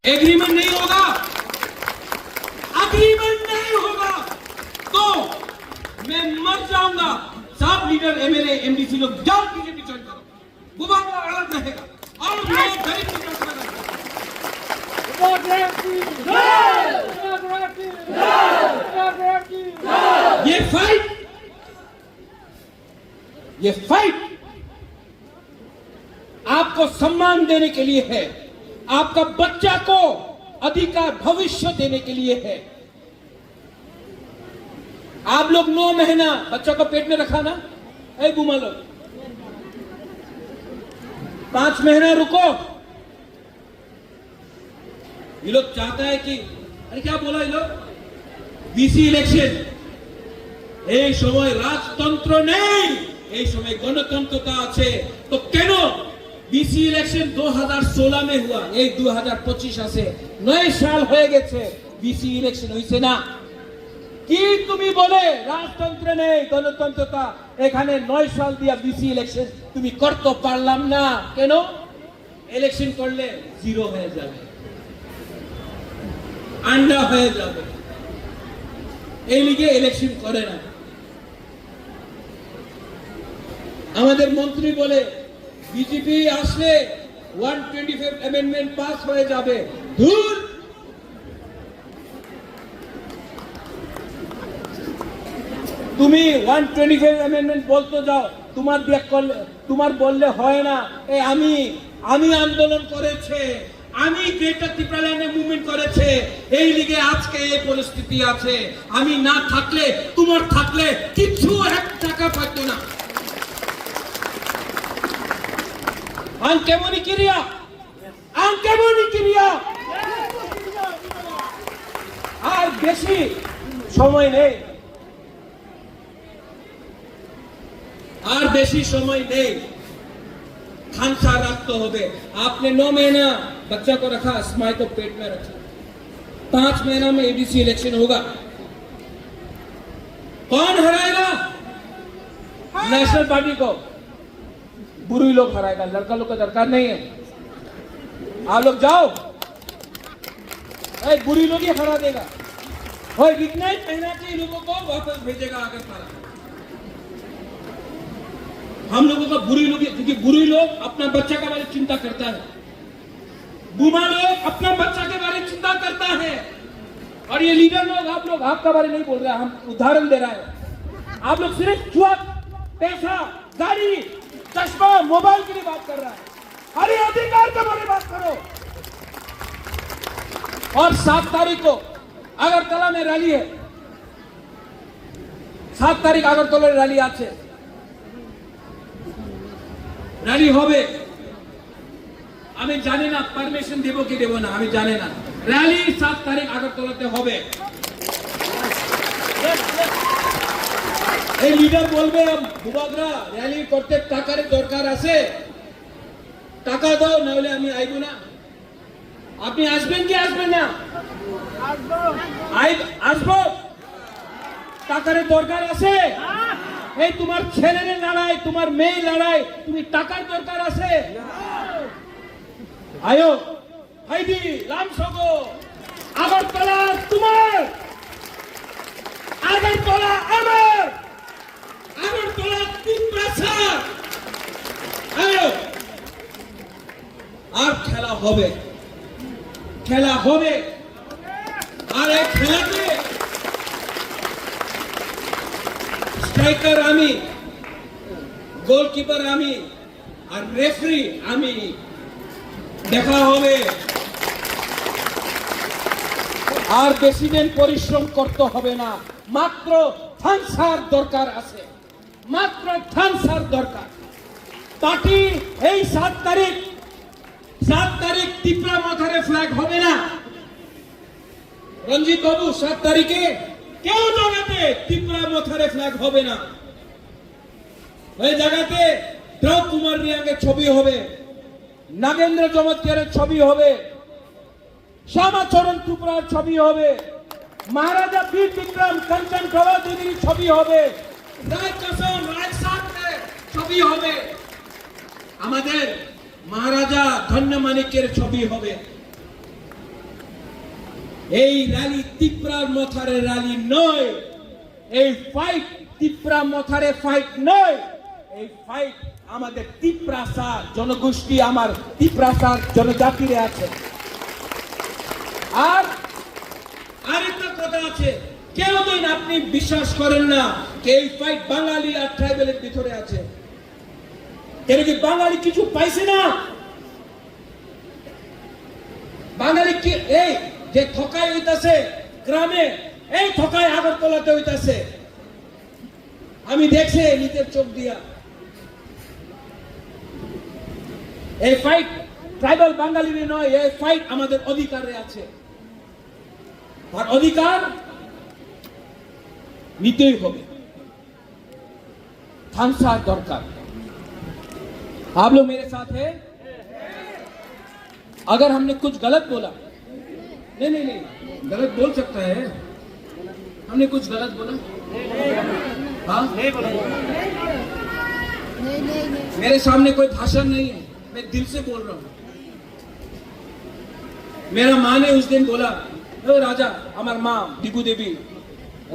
Agreement नहीं होगा, agreement नहीं होगा तो मैं मर जाऊंगा। सब लीडर एमएलए एमडीसी लोग जाओ बीजेपी ज्वाइन करो, बुबारा अलग रहेगा और लोग गरीब की तरफ ये फाइट आपको सम्मान देने के लिए है, आपका बच्चा को अधिकार भविष्य देने के लिए है। आप लोग 9 महीना बच्चा को पेट में रखा ना, ऐ बुमा लोग 5 महीना रुको। ये लोग चाहता है कि अरे क्या बोला ये लोग, बीसी इलेक्शन এই সময় রাজতন্ত্র নেই, এই সময় গণতন্ত্রতা আছে। তো কেন बीसी इलेक्शन 2016 में हुआ, এই 2025 আসে 9 সাল হয়ে গেছে, बीसी ইলেকশন হইছে না। কি তুমি বলে রাজতন্ত্র নেই গণতন্ত্রতা, এখানে 9 সাল দিয়া बीसी ইলেকশন তুমি করতে পারলাম না কেন? ইলেকশন করলে জিরো হয়ে যাবে, আন্ডা হয়ে যাবে, এই লিগে ইলেকশন করে না। আমাদের মন্ত্রী বলে বিজেপি আসলে 125 অ্যামেন্ডমেন্ট পাস হয়ে যাবে। ধুর, তুমি 125 অ্যামেন্ডমেন্ট বলতে যাও, তোমার দেখ করলে তোমার বললে হয় না। এই আমি আন্দোলন করেছে, আমি গ্রেটার ত্রিপুরাল্যান্ডে মুভমেন্ট করেছে, এই লিগে আজকে এই পরিস্থিতি আছে। আমি না থাকলে তোমার থাকলে কিছু 1 টাকা পাইতো না। কেমনই ক্রিয়া আর বেশি সময় নেই, खानसा रखते होगे। आपने 9 महीना बच्चा को रखा, स्माई को पेट में रखा, 5 महीना में एडीसी इलेक्शन होगा, कौन हराएगा? नेशनल पार्टी को बुरी लोग हराएगा, लड़का लोग का दरकार नहीं है। आप लोग जाओ, बुरी लोग ही हरा देगा। और इतना ही महीना के लोगों को वापस भेजेगा आगे सारा। हम लोगों का बुरी लोग, क्योंकि बुरी लोग अपना बच्चा के बारे में चिंता करता है, बुमा लोग अपना बच्चा के बारे में चिंता करता है, और ये लीडर लोग आप लोग आपका बारे नहीं बोल रहे, हम उदाहरण दे रहा है। आप लोग सिर्फ जुआ, पैसा, गाड़ी, चश्मा, मोबाइल के लिए बात कर रहा है। अरे अधिकार के बारे में बात करो। और 7 तारीख को अगरतला में रैली है, 7 तारीख अगरतला रैली আছে, रैली হবে। আমি জানি না পারমিশন দেব কি দেব না, আমি জানি না। র‍্যালি 7 তারিখ আগরতলাতে হবে। এই লিডার বলবে বুবাগরা র‍্যালি করতে টাকার দরকার আছে, টাকা দাও, না হলে আমি আইব না। আপনি আসবেন কি আসবেন না? আসবো। টাকার দরকার আছে? এই তোমার ছেলের লড়াই, তোমার মেয়ে লড়াই, তুমি টাকার দরকার আছে? আয়ো হাইদি লামসগো, আগরতলা তোমার, আগরতলা আমার, আগরতলা তিপ্রাসাদ। আয়ো, আর খেলা হবে, খেলা হবে। আর এই খেলাতে স্ট্রাইকার আমি, গোলকিপার আমি, আর রেফারি আমি। দেখা হবে। আর বেশি দিন পরিশ্রম করতে হবে না, মাত্র থানসার দরকার আছে, মাত্র থানসার দরকার। পার্টি এই 7 তারিখ ত্রিপুরা মাথারে ফ্ল্যাগ হবে না। রঞ্জিত বাবু, 7 তারিখে কেউ জায়গাতে ত্রিপুরা মাথারে ফ্ল্যাগ হবে না। ওই জায়গাতে দ্রৌ কুমার রিয়াঙ্গের ছবি হবে, নাগেন্দ্র চমৎকারের ছবি হবে, শ্যামাচরণ ত্রিপুরার ছবি হবে, মহারাজা বীর বিক্রম কাঞ্চন প্রভা দেবীর ছবি হবে, রায় কসম রায় সাহেবের ছবি হবে, আমাদের মহারাজা ধন্য মানিকের ছবি হবে। এই র্যালি ত্রিপুরার মথারে র্যালি নয়, এই ফাইট ত্রিপুরা মথারে ফাইট নয়, এই ফাইট আমাদের ত্রিপ্রাসার জনগোষ্ঠী, আমার ত্রিপ্রাসার জনজাতিরে আছে। আর আরেকটা কথা আছে, কেউ দিন আপনি বিশ্বাস করেন না যে এই ফাইট বাঙালি আর ট্রাইবেলের ভিতরে আছে। কেন কি বাঙালি কিছু পাইছে না? বাঙালি কি এই যে ঠকাই হইতাছে গ্রামে, এই ঠকাই আগরতলাতে হইতাছে, আমি দেখছি নিজের চোখ দিয়া। এই ফাইট ট্রাইবাল বাঙালির নয়, এই ফাইট আমাদের অধিকারে আছে। और अधिकार নিতেই হবে। থানসার দরকার। आप लोग मेरे साथ हैं? अगर हमने कुछ गलत बोला, नहीं, गलत बोल सकता है। हमने कुछ गलत बोला? हाँ, नहीं बोला। मेरे सामने कोई भाषण नहीं है, मैं दिल से बोल रहा हूं। मेरा माँ ने उस दिन बोला, রাজা, আমার মা বিভু দেবী,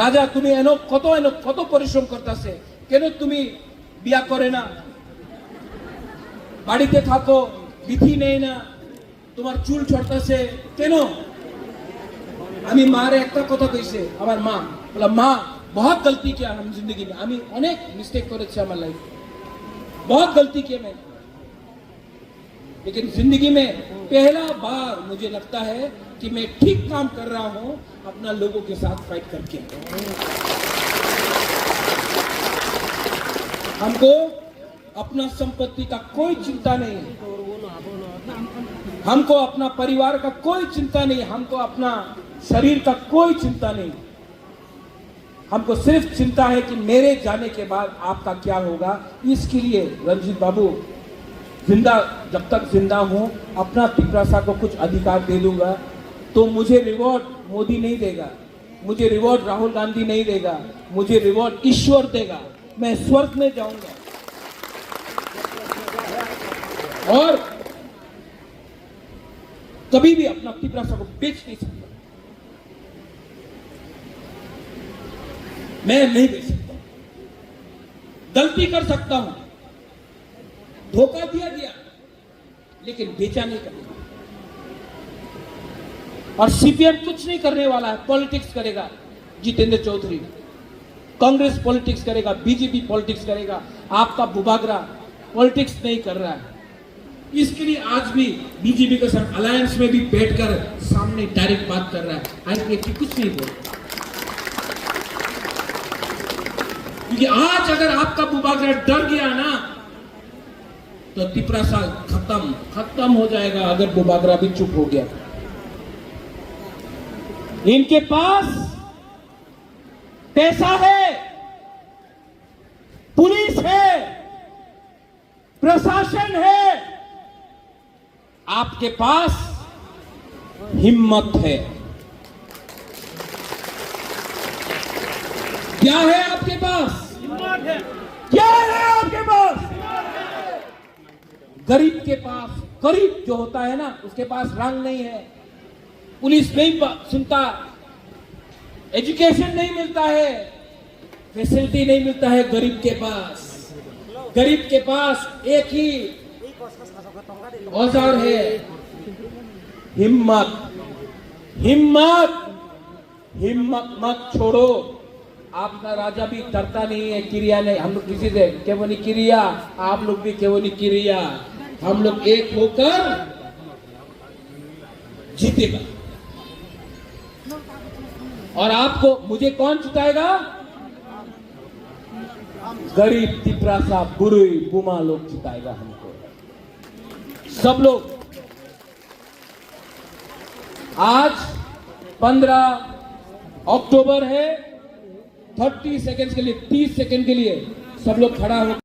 রাজা তুমি কত পরিশ্রম করতেছে, কেন তুমি বিয়া করে না, বাড়িতে থাকো, বিধি নেই না, তোমার চুল ছড়তেছে কেন? আমি মারে একটা কথা কইছে, আমার মা বলা, মা बहुत गलती किया हम जिंदगी में, আমি অনেক মিস্টেক করেছি আমার লাইফ, बहुत गलती किया मैं, लेकिन जिंदगी में पहला बार मुझे लगता है कि मैं ठीक काम कर रहा हूं अपना लोगों के साथ फाइट करके। हमको अपना संपत्ति का कोई चिंता नहीं है, हमको अपना परिवार का कोई चिंता नहीं, हमको अपना शरीर का कोई चिंता नहीं, हमको सिर्फ चिंता है कि मेरे जाने के बाद आपका क्या होगा। इसके लिए रंजीत बाबू, जिंदा जब तक जिंदा हूं अपना टिप्रासा को कुछ अधिकार दे दूंगा, तो मुझे रिवॉर्ड मोदी नहीं देगा, मुझे रिवॉर्ड राहुल गांधी नहीं देगा, मुझे रिवॉर्ड ईश्वर देगा, मैं स्वर्ग में जाऊंगा। और कभी भी अपना टिप्रासा को बेच नहीं सकता, मैं नहीं बेच सकता। गलती कर सकता हूं, धोखा दिया, लेकिन बेचा नहीं करेगा। और सीपीएम कुछ नहीं करने वाला है, पॉलिटिक्स करेगा। जितेंद्र चौधरी कांग्रेस पॉलिटिक्स करेगा, बीजेपी पॉलिटिक्स करेगा, आपका बुबागरा पॉलिटिक्स नहीं कर रहा है। इसके लिए आज भी बीजेपी के साथ अलायंस में भी बैठकर सामने डायरेक्ट बात कर रहा है, आईपीएफ की कुछ नहीं बोल। क्योंकि आज अगर आपका बुबागरा डर गया ना, तो टिप्रासा खत्म हो जाएगा। अगर बुबागरा भी चुप हो गया, इनके पास पैसा है, पुलिस है, प्रशासन है, आपके पास हिम्मत है। क्या है आपके पास? क्या है आपके पास? गरीब के पास, गरीब जो होता है ना, उसके पास रंग नहीं है, पुलिस नहीं सुनता, एजुकेशन नहीं मिलता है, फैसिलिटी नहीं मिलता है गरीब के पास। गरीब के पास एक ही औजार है, हिम्मत। हिम्मत, हिम्मत मत छोड़ो। आपका राजा भी डरता नहीं है क्रिया नहीं, हम लोग किसी से केवनी क्रिया, आप लोग भी केवनी क्रिया, हम लोग एक होकर जीतेगा। और आपको मुझे कौन जिताएगा? गरीब तिपरा सा बुरी बुमा लोग जिताएगा हमको। सब लोग आज 15 अक्टूबर है, 30 सेकंड के लिए, 30 सेकंड के लिए सब लोग खड़ा हो